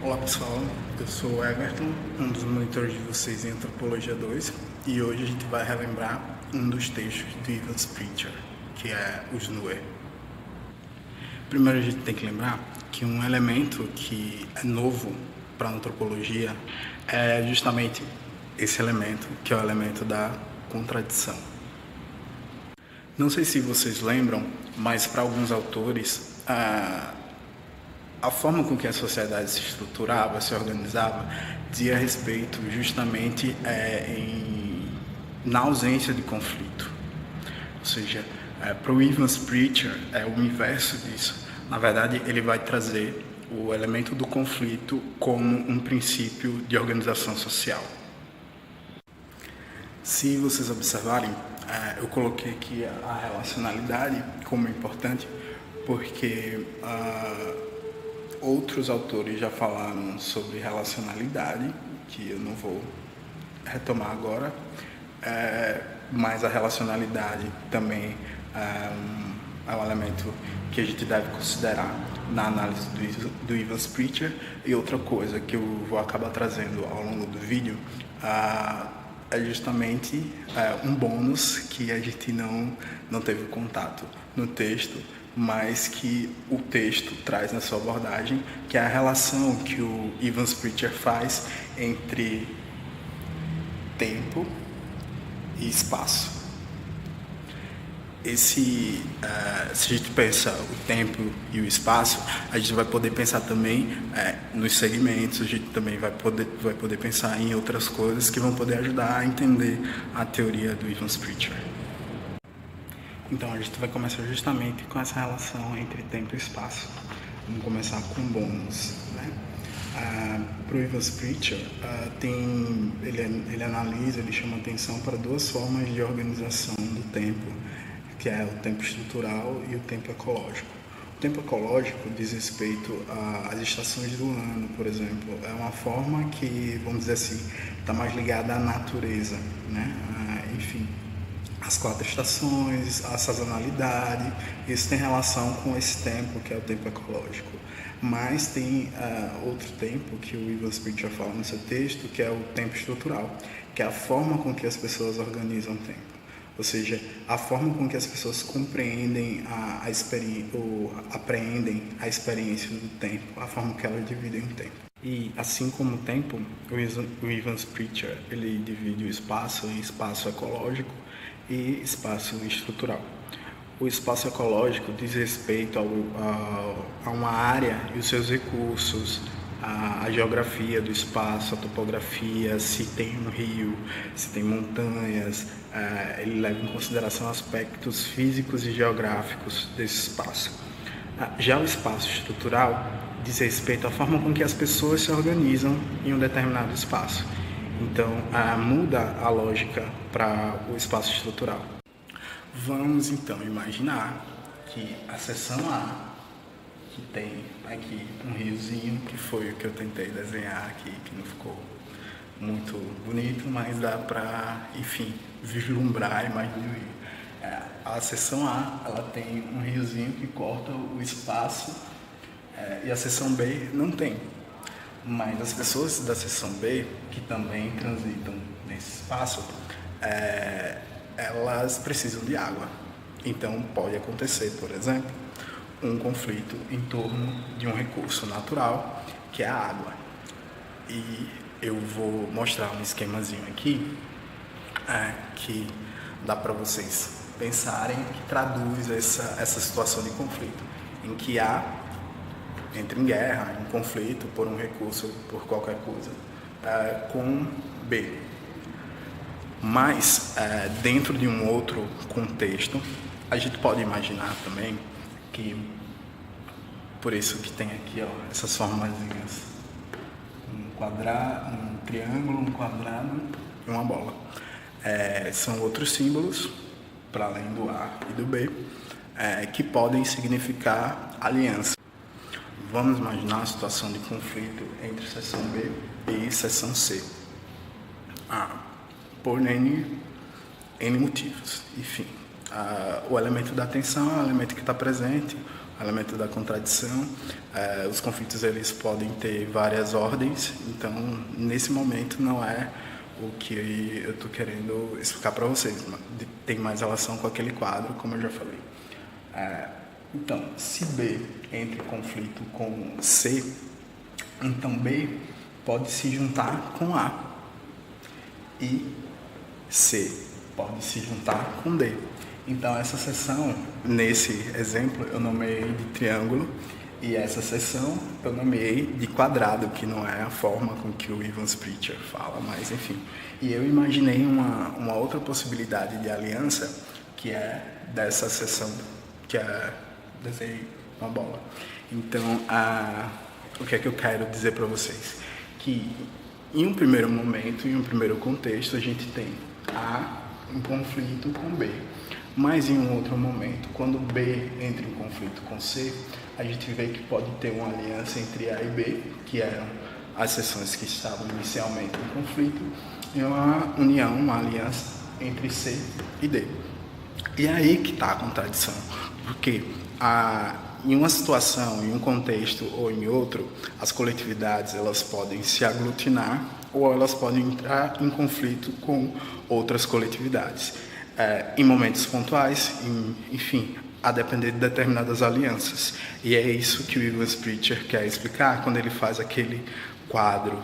Olá pessoal, eu sou o Everton, um dos monitores de vocês em Antropologia 2, e hoje a gente vai relembrar um dos textos de Evans Pritchard, que é o Snue. Primeiro a gente tem que lembrar que um elemento que é novo para a antropologia é justamente esse elemento, que é o elemento da contradição. Não sei se vocês lembram, mas para alguns autores a forma com que a sociedade se estruturava, se organizava, dizia respeito justamente na ausência de conflito. Ou seja, para o Evans Pritchard, o inverso disso. Na verdade, ele vai trazer o elemento do conflito como um princípio de organização social. Se vocês observarem, eu coloquei aqui a relacionalidade como importante, porque outros autores já falaram sobre relacionalidade, que eu não vou retomar agora, mas a relacionalidade também é um elemento que a gente deve considerar na análise do Evans Pritchard. E outra coisa que eu vou acabar trazendo ao longo do vídeo é justamente um bônus que a gente não teve contato no texto, mas que o texto traz na sua abordagem, que é a relação que o Evans Pritchard faz entre tempo e espaço. Se a gente pensa o tempo e o espaço, a gente vai poder pensar também nos segmentos, a gente também vai poder pensar em outras coisas que vão poder ajudar a entender a teoria do Evans Pritchard. Então a gente vai começar justamente com essa relação entre tempo e espaço. Vamos começar com bônus, né? Para o Evans Pritchard, ele analisa, ele chama atenção para duas formas de organização do tempo, que é o tempo estrutural e o tempo ecológico. O tempo ecológico diz respeito às estações do ano, por exemplo. É uma forma que, vamos dizer assim, está mais ligada à natureza, né? Enfim, as 4 estações, a sazonalidade, isso tem relação com esse tempo, que é o tempo ecológico. Mas tem outro tempo que o Evans Pritchard fala no seu texto, que é o tempo estrutural, que é a forma com que as pessoas organizam o tempo. Ou seja, a forma com que as pessoas compreendem ou apreendem a experiência do tempo, a forma que elas dividem o tempo. E assim como o tempo, o Evans Pritchard ele divide o espaço em espaço ecológico e espaço estrutural. O espaço ecológico diz respeito a uma área e os seus recursos, a geografia do espaço, a topografia, se tem um rio, se tem montanhas, ele leva em consideração aspectos físicos e geográficos desse espaço. Já o espaço estrutural diz respeito à forma com que as pessoas se organizam em um determinado espaço. Então, muda a lógica para o espaço estrutural. Vamos então imaginar que a seção A, que tem aqui um riozinho, que foi o que eu tentei desenhar aqui, que não ficou muito bonito, mas dá para, enfim, vislumbrar e mais diminuir. A seção A, ela tem um riozinho que corta o espaço, e a seção B não tem. Mas as pessoas da seção B, que também transitam nesse espaço, elas precisam de água. Então pode acontecer, por exemplo, um conflito em torno de um recurso natural, que é a água. E eu vou mostrar um esquemazinho aqui, que dá para vocês pensarem, que traduz essa situação de conflito, em que A entra em guerra, em conflito por um recurso, por qualquer coisa, com B. Mas, dentro de um outro contexto, a gente pode imaginar também que, por isso que tem aqui essas formazinhas, um triângulo, um quadrado e uma bola. São outros símbolos, para além do A e do B, que podem significar aliança. Vamos imaginar a situação de conflito entre seção B e seção C. Por N motivos. Enfim, o elemento da atenção é o elemento que está presente, elemento da contradição. Os conflitos eles podem ter várias ordens, então nesse momento não é o que eu estou querendo explicar para vocês, tem mais relação com aquele quadro, como eu já falei. Então, se B entra em conflito com C, então B pode se juntar com A e C pode se juntar com D. Então essa seção, nesse exemplo, eu nomeei de triângulo e essa seção eu nomeei de quadrado, que não é a forma com que o Evans Pritchard fala, mas enfim. E eu imaginei uma outra possibilidade de aliança, que é dessa seção, que é desenhei uma bola. Então, o que é que eu quero dizer para vocês? Que em um primeiro momento, em um primeiro contexto, a gente tem A em conflito com B. Mas em um outro momento, quando B entra em conflito com C, a gente vê que pode ter uma aliança entre A e B, que eram as seções que estavam inicialmente em conflito, e uma união, uma aliança entre C e D. E é aí que está a contradição, porque em uma situação, em um contexto ou em outro, as coletividades elas podem se aglutinar ou elas podem entrar em conflito com outras coletividades. Em momentos pontuais, enfim, a depender de determinadas alianças. E é isso que o Evans Pritchard quer explicar quando ele faz aquele quadro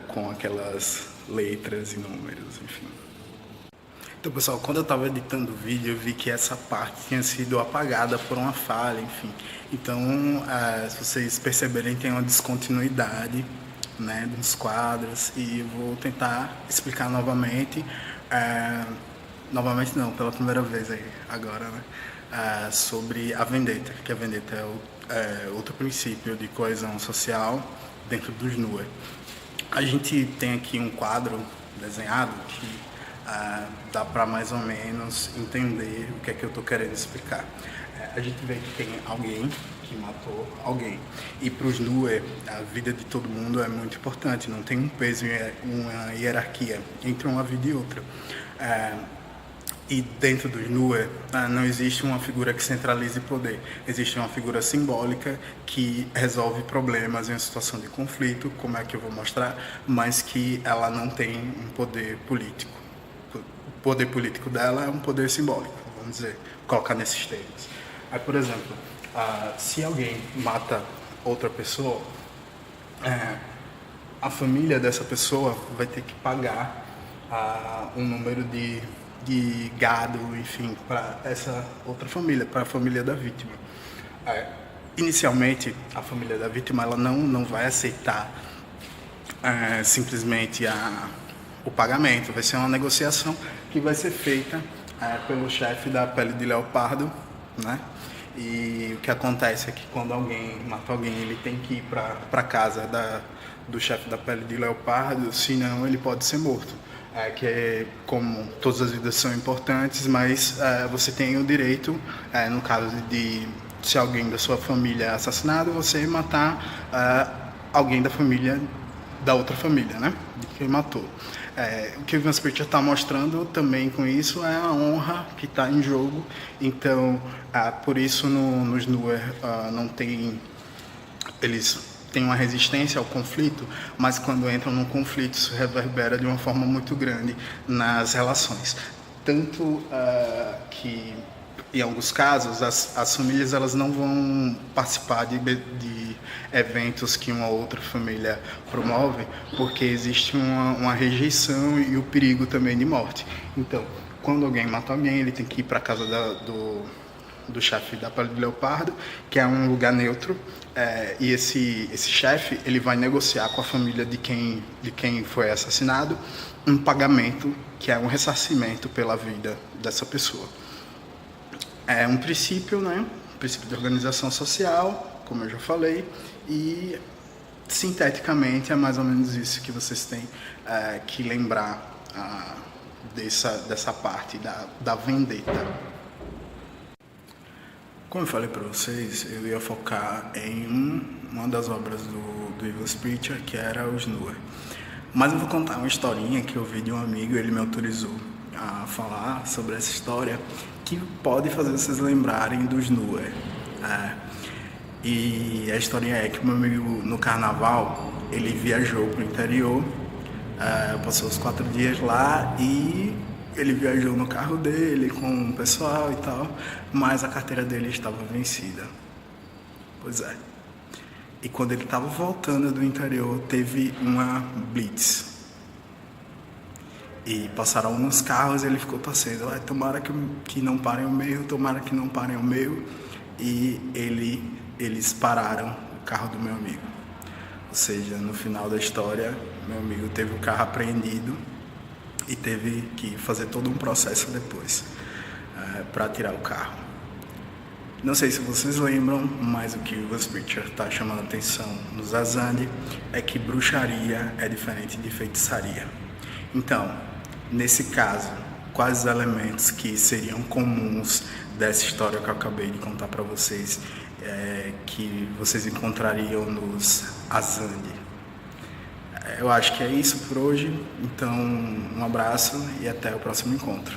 com aquelas letras e números, enfim. Então, pessoal, quando eu estava editando o vídeo, eu vi que essa parte tinha sido apagada por uma falha, enfim. Então, se vocês perceberem, tem uma descontinuidade, né, dos quadros, e eu vou tentar explicar novamente. Novamente não, pela primeira vez aí, agora, né? Sobre a vendetta, que a vendetta é outro princípio de coesão social dentro dos NUE. A gente tem aqui um quadro desenhado que dá para mais ou menos entender o que é que eu estou querendo explicar. A gente vê que tem alguém que matou alguém. E para os NUE, a vida de todo mundo é muito importante, não tem um peso, uma hierarquia entre uma vida e outra. E dentro dos NUE, não existe uma figura que centralize poder. Existe uma figura simbólica que resolve problemas em uma situação de conflito, como é que eu vou mostrar, mas que ela não tem um poder político. O poder político dela é um poder simbólico, vamos dizer, colocar nesses termos. Aí, por exemplo, se alguém mata outra pessoa, a família dessa pessoa vai ter que pagar um número de gado, enfim, para essa outra família, para a família da vítima. Inicialmente, a família da vítima ela não vai aceitar simplesmente o pagamento, vai ser uma negociação que vai ser feita pelo chefe da pele de leopardo, né? E o que acontece é que quando alguém mata alguém, ele tem que ir para casa do chefe da pele de leopardo, senão ele pode ser morto. Que é como todas as vidas são importantes, mas você tem o direito, no caso de se alguém da sua família é assassinado, você matar alguém da família, da outra família, né? De quem matou. O que o Evans Pritchard está mostrando também com isso é a honra que está em jogo. Então, por isso nos NUE não tem... Eles têm uma resistência ao conflito, mas quando entram num conflito isso reverbera de uma forma muito grande nas relações. Tanto que, em alguns casos, as famílias elas não vão participar de eventos que uma outra família promove, porque existe uma rejeição e o perigo também de morte. Então, quando alguém mata alguém, ele tem que ir para a casa do chefe da pele de leopardo, que é um lugar neutro, e esse chefe ele vai negociar com a família de quem foi assassinado um pagamento que é um ressarcimento pela vida dessa pessoa. É um princípio, né? Um princípio de organização social, como eu já falei, e sinteticamente é mais ou menos isso que vocês têm que lembrar dessa parte da vendetta. Como eu falei para vocês, eu ia focar em uma das obras do Evans Pritchard, que era os NUE. Mas eu vou contar uma historinha que eu vi de um amigo, ele me autorizou a falar sobre essa história, que pode fazer vocês lembrarem dos NUE. É, e a historinha é que o meu amigo, no carnaval, ele viajou pro interior, passou os 4 dias lá e ele viajou no carro dele com o pessoal e tal, mas a carteira dele estava vencida. Pois é. E quando ele estava voltando do interior, teve uma blitz. E passaram uns carros e ele ficou torcendo. Tomara que não parem o meu, tomara que não parem o meu. E eles pararam o carro do meu amigo. Ou seja, no final da história, meu amigo teve o carro apreendido e teve que fazer todo um processo depois para tirar o carro. Não sei se vocês lembram, mas o que o Gus Pritchard está chamando a atenção no Zazandi é que bruxaria é diferente de feitiçaria. Então, nesse caso, quais os elementos que seriam comuns dessa história que eu acabei de contar para vocês, que vocês encontrariam nos Azandi? Eu acho que é isso por hoje, então um abraço e até o próximo encontro.